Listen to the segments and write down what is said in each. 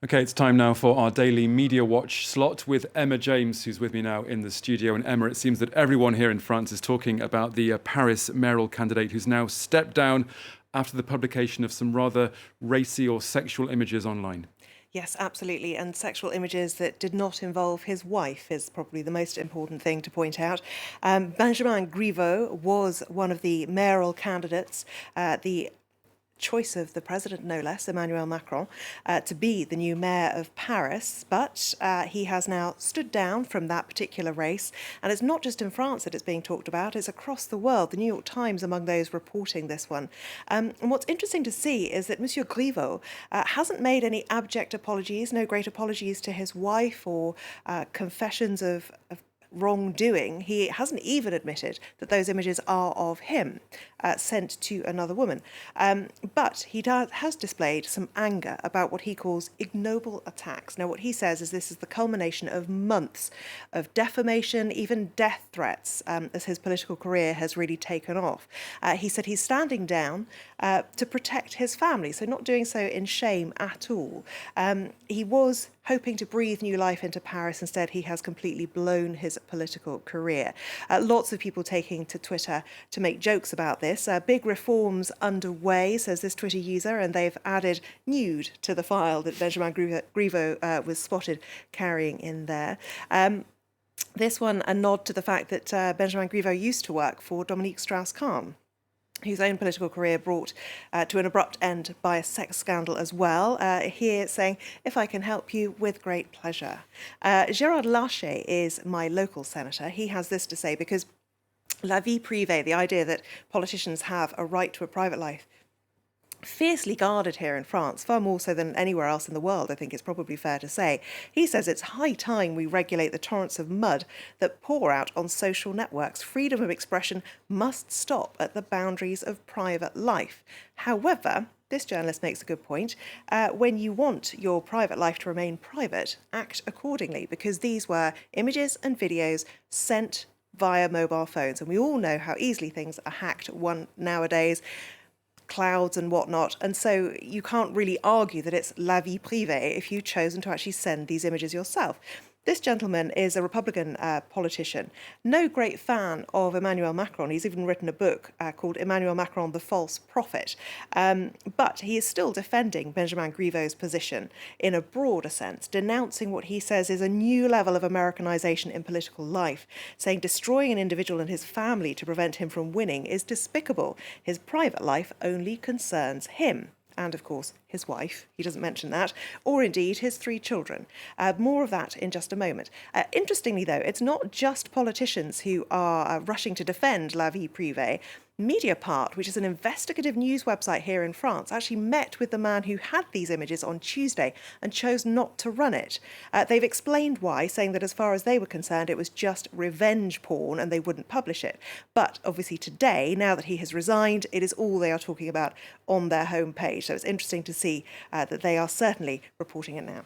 Okay, it's time now for our daily Media Watch slot with Emma James, who's with me now in the studio. And Emma, it seems that everyone here in France is talking about the Paris mayoral candidate who's now stepped down after the publication of some rather racy or sexual images online. Yes, absolutely. And sexual images that did not involve his wife is probably the most important thing to point out. Benjamin Griveaux was one of the mayoral candidates, the choice of the president, no less, Emmanuel Macron, to be the new mayor of Paris. But he has now stood down from that particular race. And it's not just in France that it's being talked about, it's across the world. The New York Times among those reporting this one. And what's interesting to see is that Monsieur Griveaux hasn't made any abject apologies, no great apologies to his wife or confessions of wrongdoing. He hasn't even admitted that those images are of him, sent to another woman. But he has displayed some anger about what he calls ignoble attacks. Now, what he says is this is the culmination of months of defamation, even death threats, as his political career has really taken off. He said he's standing down to protect his family, so not doing so in shame at all. He was hoping to breathe new life into Paris. Instead, he has completely blown his political career. Lots of people taking to Twitter to make jokes about this. Big reforms underway, says this Twitter user, and they've added nude to the file that Benjamin Griveaux was spotted carrying in there. This one, a nod to the fact that Benjamin Griveaux used to work for Dominique Strauss-Kahn, whose own political career brought to an abrupt end by a sex scandal as well. Here saying, if I can help you, with great pleasure. Gérard Larcher is my local senator. He has this to say, because la vie privée, the idea that politicians have a right to a private life, fiercely guarded here in France, far more so than anywhere else in the world, I think it's probably fair to say. He says it's high time we regulate the torrents of mud that pour out on social networks. Freedom of expression must stop at the boundaries of private life. However, this journalist makes a good point. When you want your private life to remain private, act accordingly, because these were images and videos sent via mobile phones. And we all know how easily things are hacked nowadays, clouds and whatnot, and so you can't really argue that it's la vie privée if you've chosen to actually send these images yourself. This gentleman is a Republican politician, no great fan of Emmanuel Macron. He's even written a book called Emmanuel Macron, the False Prophet. But he is still defending Benjamin Griveaux's position in a broader sense, denouncing what he says is a new level of Americanization in political life, saying destroying an individual and his family to prevent him from winning is despicable. His private life only concerns him. And, of course, his wife, he doesn't mention that, or indeed his 3 children. More of that in just a moment. Interestingly, though, it's not just politicians who are rushing to defend la vie privée. Mediapart, which is an investigative news website here in France, actually met with the man who had these images on Tuesday and chose not to run it. They've explained why, saying that as far as they were concerned, it was just revenge porn and they wouldn't publish it. But obviously today, now that he has resigned, it is all they are talking about on their homepage. So it's interesting to see that they are certainly reporting it now.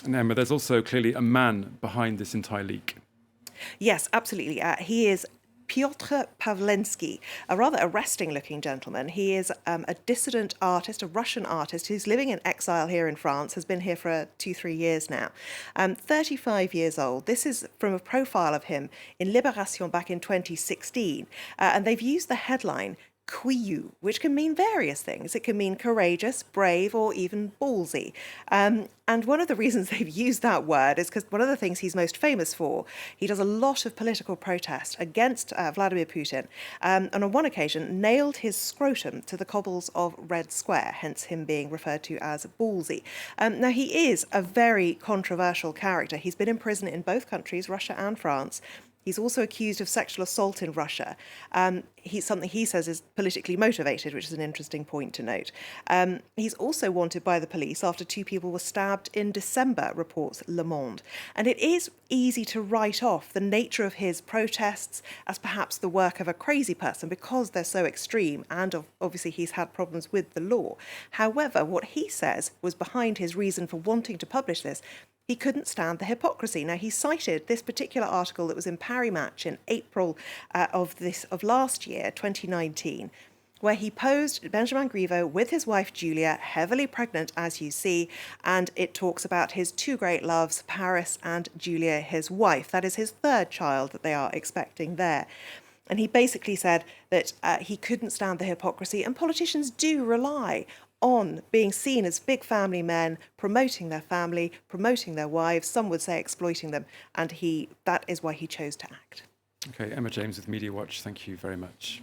And Emma, there's also clearly a man behind this entire leak. Yes, absolutely. He is Piotr Pawlenski, a rather arresting-looking gentleman. He is a dissident artist, a Russian artist who's living in exile here in France, has been here for 2-3 years now. 35 years old. This is from a profile of him in Libération back in 2016. And they've used the headline, Couillou, which can mean various things. It can mean courageous, brave, or even ballsy. And one of the reasons they've used that word is because one of the things he's most famous for, he does a lot of political protest against Vladimir Putin, and on one occasion nailed his scrotum to the cobbles of Red Square, hence him being referred to as ballsy. Now, he is a very controversial character. He's been in prison in both countries, Russia and France. He's also accused of sexual assault in Russia. Something he says is politically motivated, which is an interesting point to note. He's also wanted by the police after 2 people were stabbed in December, reports Le Monde. And it is easy to write off the nature of his protests as perhaps the work of a crazy person because they're so extreme, and obviously he's had problems with the law. However, what he says was behind his reason for wanting to publish this. He couldn't stand the hypocrisy. Now, he cited this particular article that was in Paris Match in April of last year, 2019, where he posed Benjamin Griveaux with his wife Julia, heavily pregnant, as you see, and it talks about his two great loves, Paris and Julia, his wife. That is his third child that they are expecting there. And he basically said that he couldn't stand the hypocrisy, and politicians do rely on being seen as big family men, promoting their family, promoting their wives, some would say exploiting them, and that is why he chose to act. Okay, Emma James with Media Watch, thank you very much.